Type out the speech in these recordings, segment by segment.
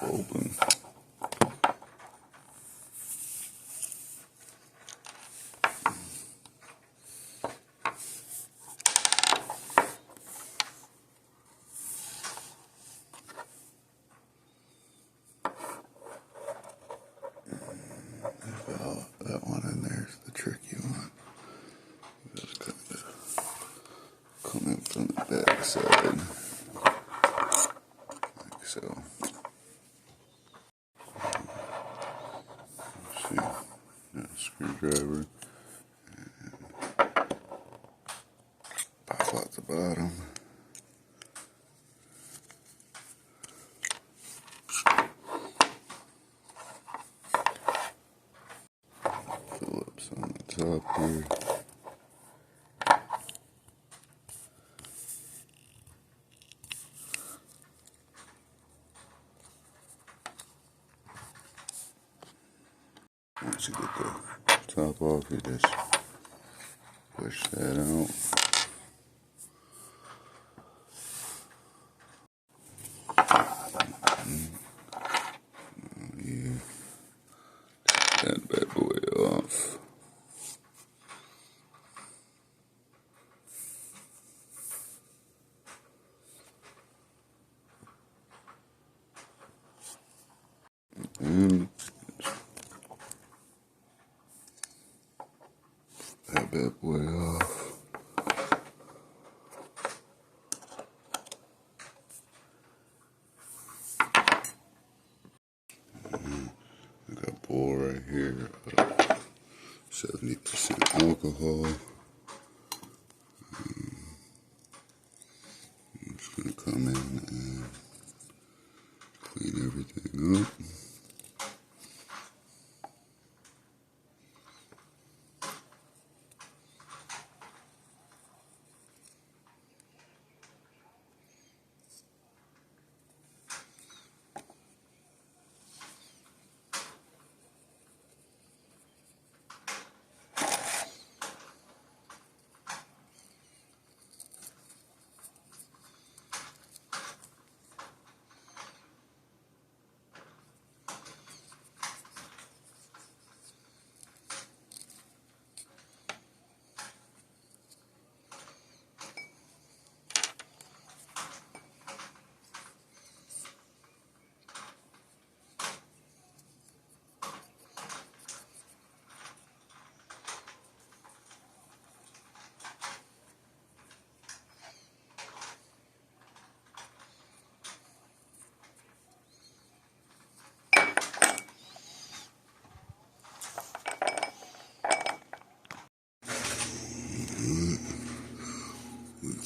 valve open. That one in there is the tricky one. Just kind of come in from the back side, like so. Let's see, got a screwdriver, and pop out the bottom. Phillips on the top here. Once you get the top off, you just push that out. You take that bad boy off. And that bad boy off. I got a bowl right here of 70% alcohol. I'm just going to come in and clean everything up.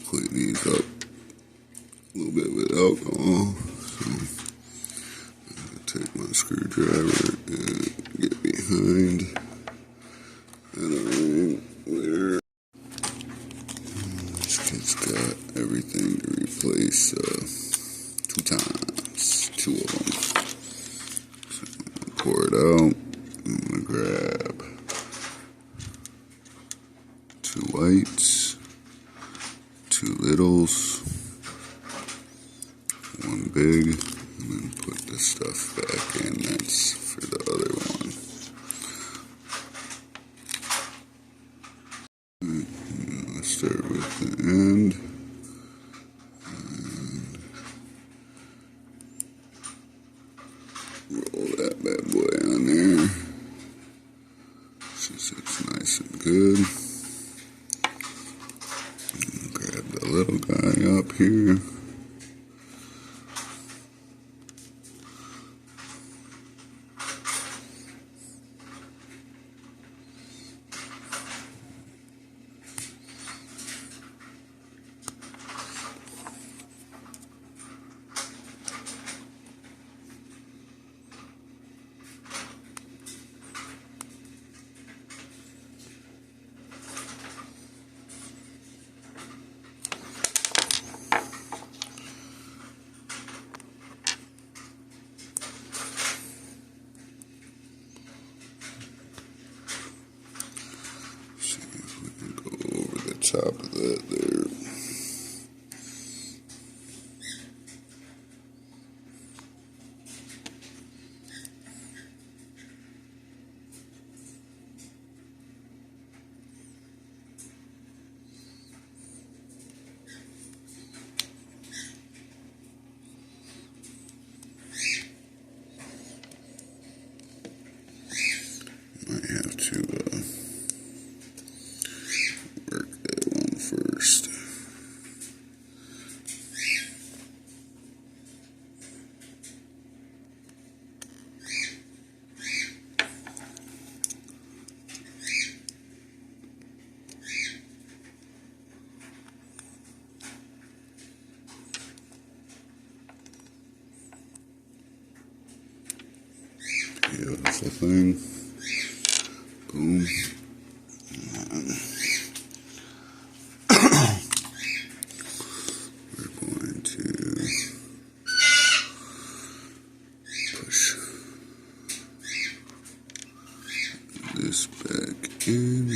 Clean these up a little bit with alcohol. So I'm going to take my screwdriver and get behind that ring there. This kid's got everything to replace 2 times, 2 of them. So I'm going to pour it out. I'm going to grab 2 whites, 2 littles, 1 big, and then put the stuff back in that's for the other one. Let's start with the end. And roll that bad boy on there. Since it's nice and good. Grab the little guy up here. Top of that there. fine. Boom. We're going to push this back in.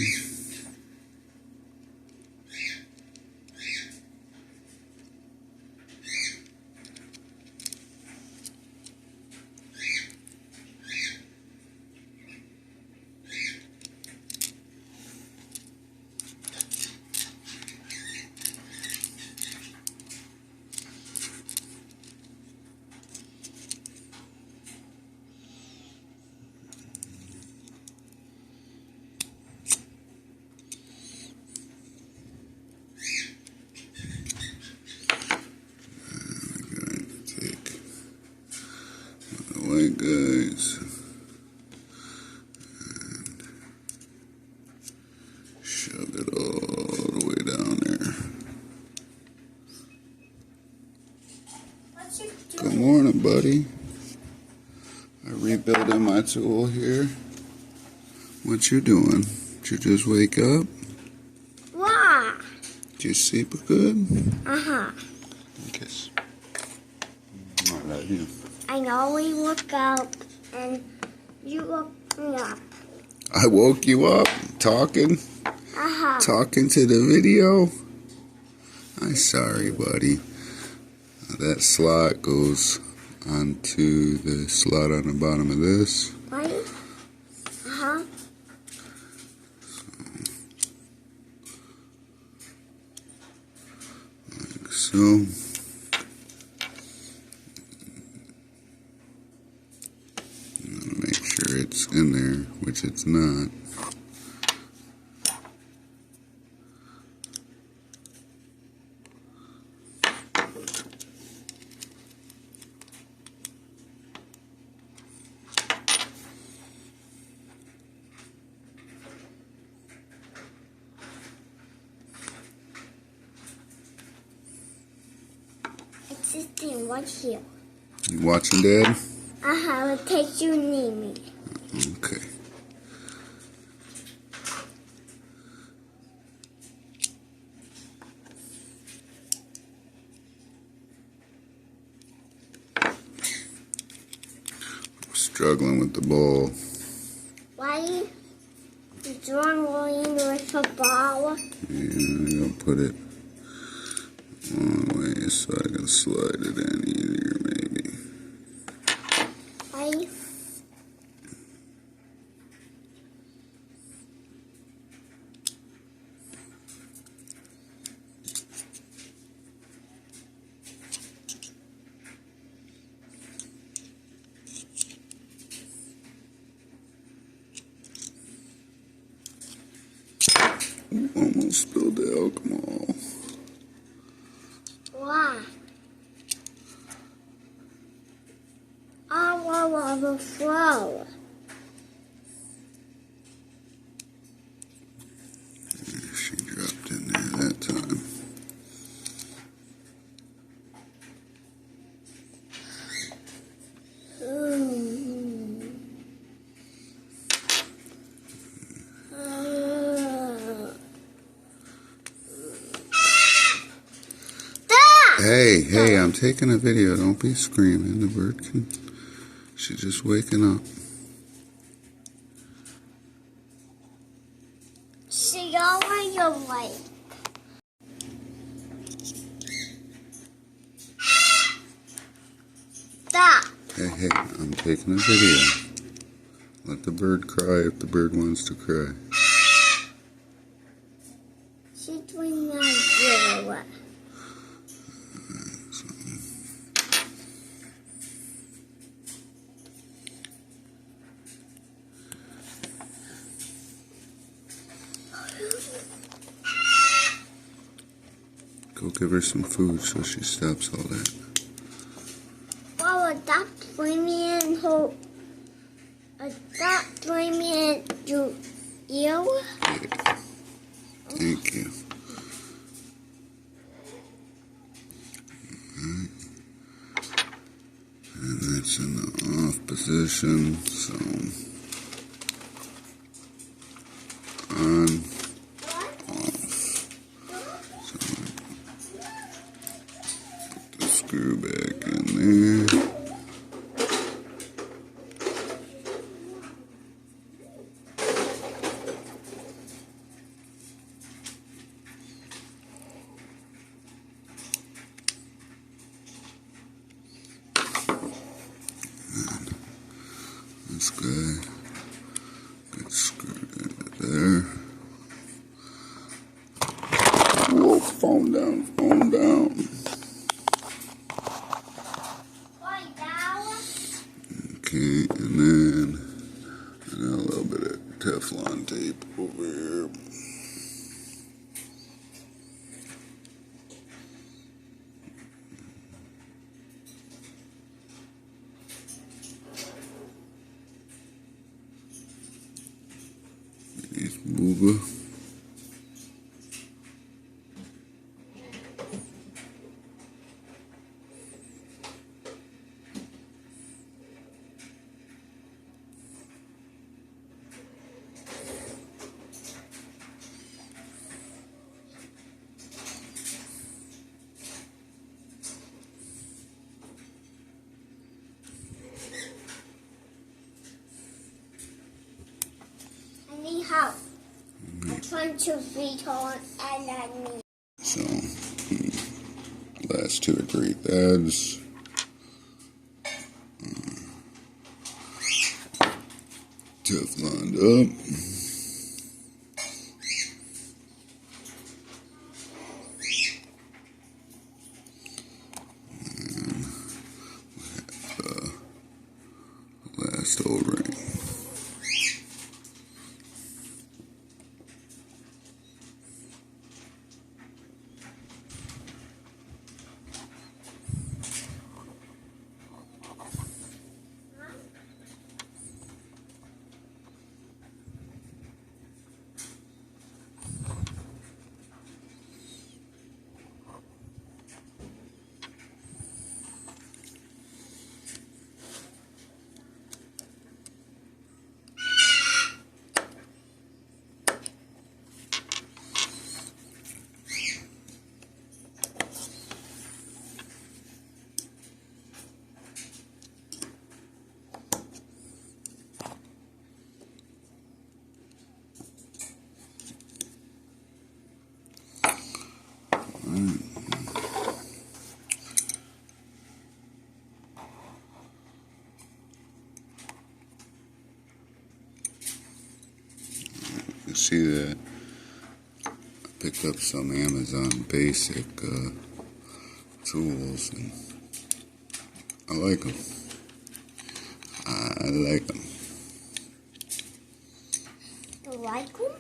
Alright guys, and shove it all the way down there. What you doing? Good morning, buddy. I'm rebuilding my tool here. What you doing? Did you just wake up? Why? Did you sleep good? Uh-huh. Kiss. I love you. I know we woke up and you woke me up. I woke you up talking? Uh-huh. Talking to the video? I'm sorry, buddy. That slot goes onto the slot on the bottom of this. Right? Uh-huh. Like so. Make sure it's in there, which it's not. It's sitting right here. You watching, Dad? Uh-huh. It takes you near me. Okay. Struggling with the ball. Why? Is one rolling with a ball? Yeah, I'm gonna put it one way so I can slide it in easier, maybe. Why? Almost spilled the alcohol. Why? All over the floor. She dropped in there that time. Hey, I'm taking a video. Don't be screaming. The bird can... She's just waking up. See over your way. Stop. Hey, I'm taking a video. Let the bird cry if the bird wants to cry. She's doing that good. Go give her some food so she stops all that. Well, that's bringing who? That bringing to you? Yeah. Thank you. Alright. And that's in the off position, so screw back in there. This guy gets screwed into there. Whoa, phone down, phone down. Okay, and then I got a little bit of Teflon tape over here. Nice booba. Help. I'm trying to read on and I need. So, last 2 or 3 threads. Tefloned up. And last O-ring. You see that I picked up some Amazon basic tools and I like them. I like them. You like them?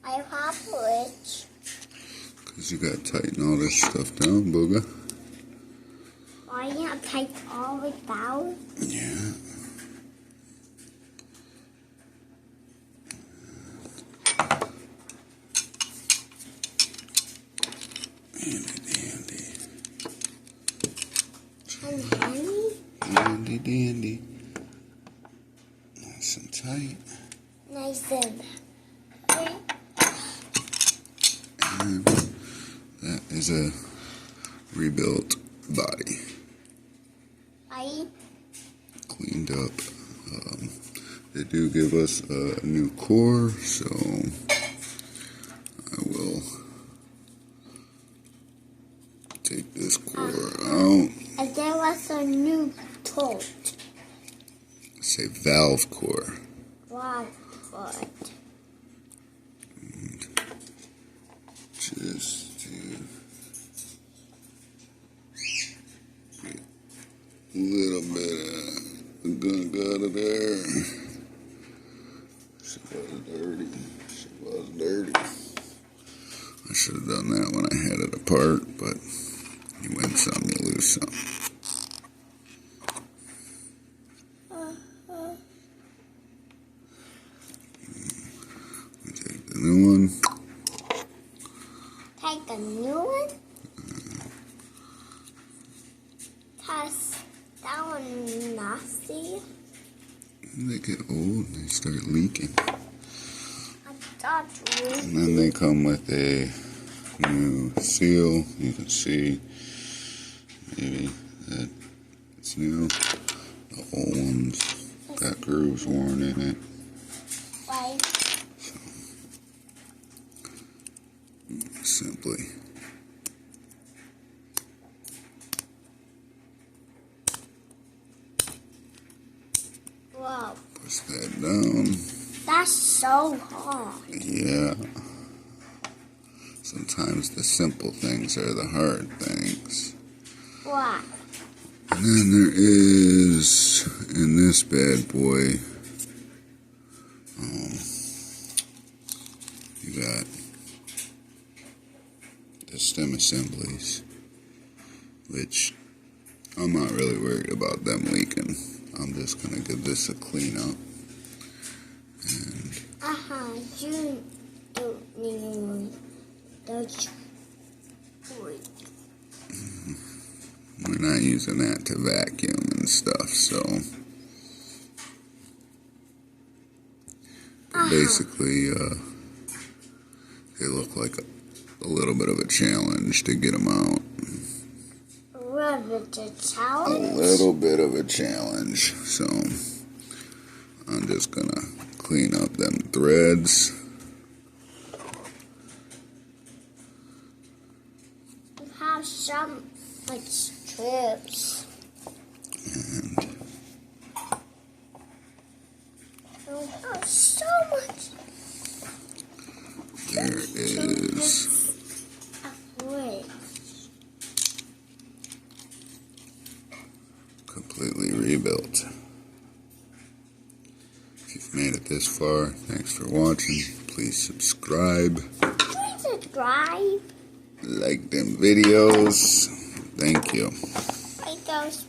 I have which. Because you got to tighten all this stuff down, booger. Why not tighten all it down? Yeah. Handy dandy. Nice and tight. Nice and And that is a rebuilt body. Cleaned up. They do give us a new core, so I will take this core out. And there was a new tool. Say valve core. Wow, good. Just to get a little bit of gunk out of there. She was dirty. She was dirty. I should have done that when I had it apart, but you win some, you lose some. Take the new one. Take the new one? Test that one nasty. They get old and they start leaking. That's really And then they come with a new seal. You can see maybe that it's new. The old ones got grooves worn in it. right. So simply Wow. push that down. That's so hard. Yeah. Sometimes the simple things are the hard things. Wow. And then there is, in this bad boy, you got the stem assemblies, which I'm not really worried about them leaking. I'm just going to give this a clean up. And You don't need those. we're not using that to vacuum and stuff, so basically they look like a little bit of a challenge to get them out. A little bit of a challenge, so I'm just gonna clean up them threads. You have some like strips. And You have so much. there is completely rebuilt. If you've made it this far, thanks for watching. Please subscribe. Please subscribe. Like them videos. Thank you. Like those